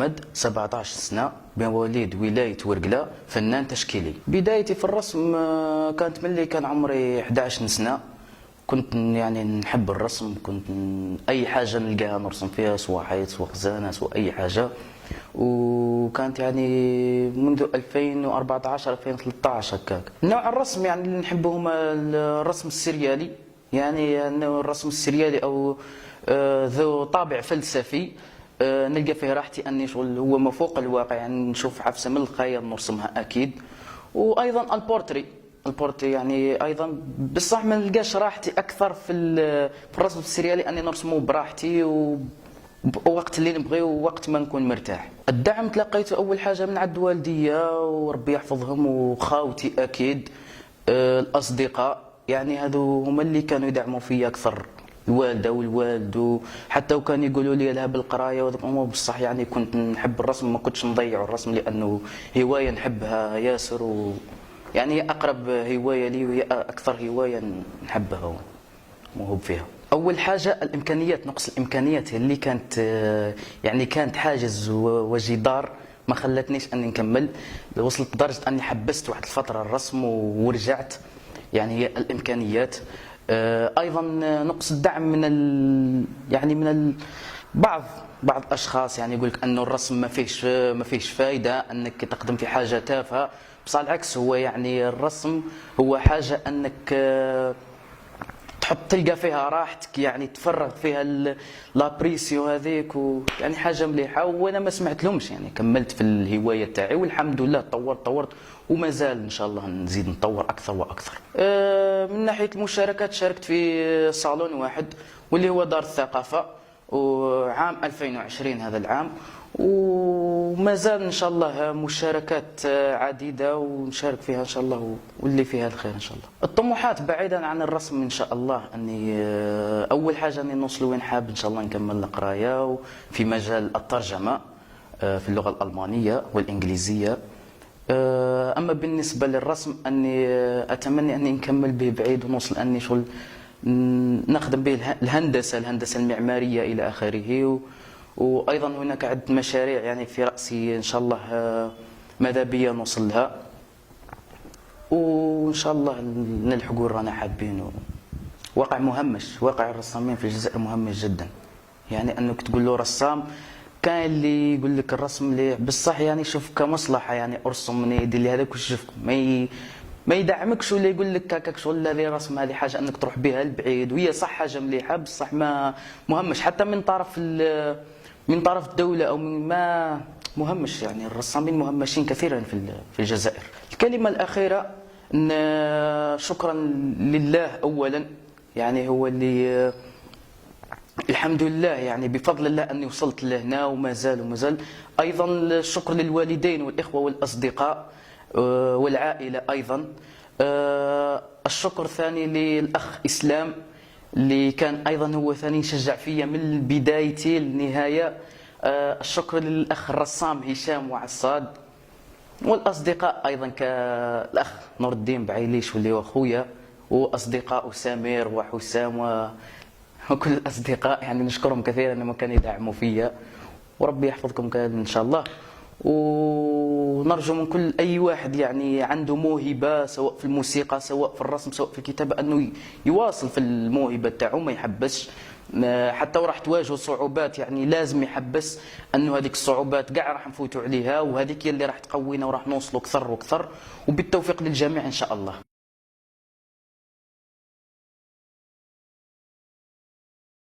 أحمد، 17 سنة، مواليد ولاية ورقلة، فنان تشكيلي. بدايتي في الرسم كانت ملي كان عمري 11 سنة. كنت يعني نحب الرسم، كنت أي حاجة نلقاها نرسم فيها، سواء حيط سواء خزانة سواء أي حاجة. وكانت يعني منذ 2014 2013 هكاك. نوع الرسم يعني اللي نحبه هما الرسم السريالي، يعني الرسم السريالي أو ذو طابع فلسفي. نلقى فيه راحتي اني شغل هو ما فوق الواقع، يعني نشوف عفسه من الخيال نرسمها اكيد. وايضا البورتري يعني ايضا، بصح ما نلقاش راحتي اكثر في الرسم السريالي، اني نرسمه براحتي ووقت اللي نبغي ووقت ما نكون مرتاح. الدعم تلقيته اول حاجه من عند والديا وربي يحفظهم، وخاوتي اكيد. الاصدقاء يعني هذو هما اللي كانوا يدعموا فيا اكثر، الوالده والوالد. حتى وكان يقولوا لي لها بالقرايه وذوك الامور، بصح يعني كنت نحب الرسم، ما كنتش نضيع الرسم لانه هوايه نحبها ياسر. يعني اقرب هوايه لي وهي اكثر هوايه نحبها وموهوب فيها. اول حاجه الامكانيات، نقص الامكانيات هي اللي كانت يعني كانت حاجز وجدار ما خلتنيش اني نكمل. وصلت لدرجه اني حبست واحد الفتره الرسم ورجعت. يعني هي الامكانيات. ايضا نقص الدعم يعني بعض الاشخاص، يعني يقول لك انه الرسم ما فيش فائده، انك تقدم في حاجه تافهه. بصح العكس، هو يعني الرسم هو حاجه انك تلقى فيها راحتك، يعني تفرغ فيها لابريسيو هذيك، يعني حاجه مليحه. وانا ما سمعت لهمش، يعني كملت في الهوايه تاعي والحمد لله طورت وما زال ان شاء الله نزيد نطور اكثر واكثر. من ناحيه المشاركات، شاركت في صالون واحد واللي هو دار الثقافه، وعام 2020 هذا العام. وما زال ان شاء الله مشاركات عديده ونشارك فيها ان شاء الله، واللي فيها الخير ان شاء الله. الطموحات بعيدا عن الرسم ان شاء الله، اني اول حاجه اني نوصل وين حاب ان شاء الله، نكمل القرايه في مجال الترجمه في اللغه الالمانيه والانجليزيه. اما بالنسبه للرسم، اني اتمنى اني نكمل به بعيد ونوصل اني شغل نخدم به الهندسه المعماريه الى اخره. وايضا هناك عده مشاريع يعني في راسي ان شاء الله، ماذا بيا نوصل لها، وان شاء الله نلحق وين رانا حابين. واقع مهمش، واقع الرسامين في الجزائر مهمش جدا. يعني انك تقول له رسام، كاين اللي يقول لك الرسم مليح بصح يعني شوف كمصلحه، يعني ارسم من يدير لي هذاك وشوف ما يدعمكش، ولا يقول لك هكاك شغل هذه رسم، هذه حاجه انك تروح بها لبعيد، وهي صح حاجه مليحه بصح ما مهمش حتى من طرف الدوله او من ما مهمش. يعني الرسامين مهمشين كثيرا في الجزائر. الكلمه الاخيره شكرا لله اولا، يعني هو اللي الحمد لله، يعني بفضل الله اني وصلت لهنا وما زال. ايضا الشكر للوالدين والاخوه والاصدقاء والعائله ايضا. الشكر الثاني للاخ اسلام، اللي كان ايضا هو ثاني شجع فيا من بدايتي للنهايه. الشكر للاخ الرسام هشام وعصاد، والاصدقاء ايضا كالاخ نور الدين بعيليش واللي هو اخويا، واصدقاء سمير وحسام وكل الاصدقاء، يعني نشكرهم كثيرا انهم كانوا يدعموا فيا. وربي يحفظكم ان شاء الله. ونرجو من كل اي واحد يعني عنده موهبه، سواء في الموسيقى سواء في الرسم سواء في الكتابه، انه يواصل في الموهبه تاعو ما يحبسش. حتى وراح تواجهوا صعوبات، يعني لازم يحبس، انه هذيك الصعوبات كاع راح نفوتوا عليها، وهذيك هي اللي راح تقوينا وراح نوصلوا اكثر واكثر. وبالتوفيق للجميع ان شاء الله.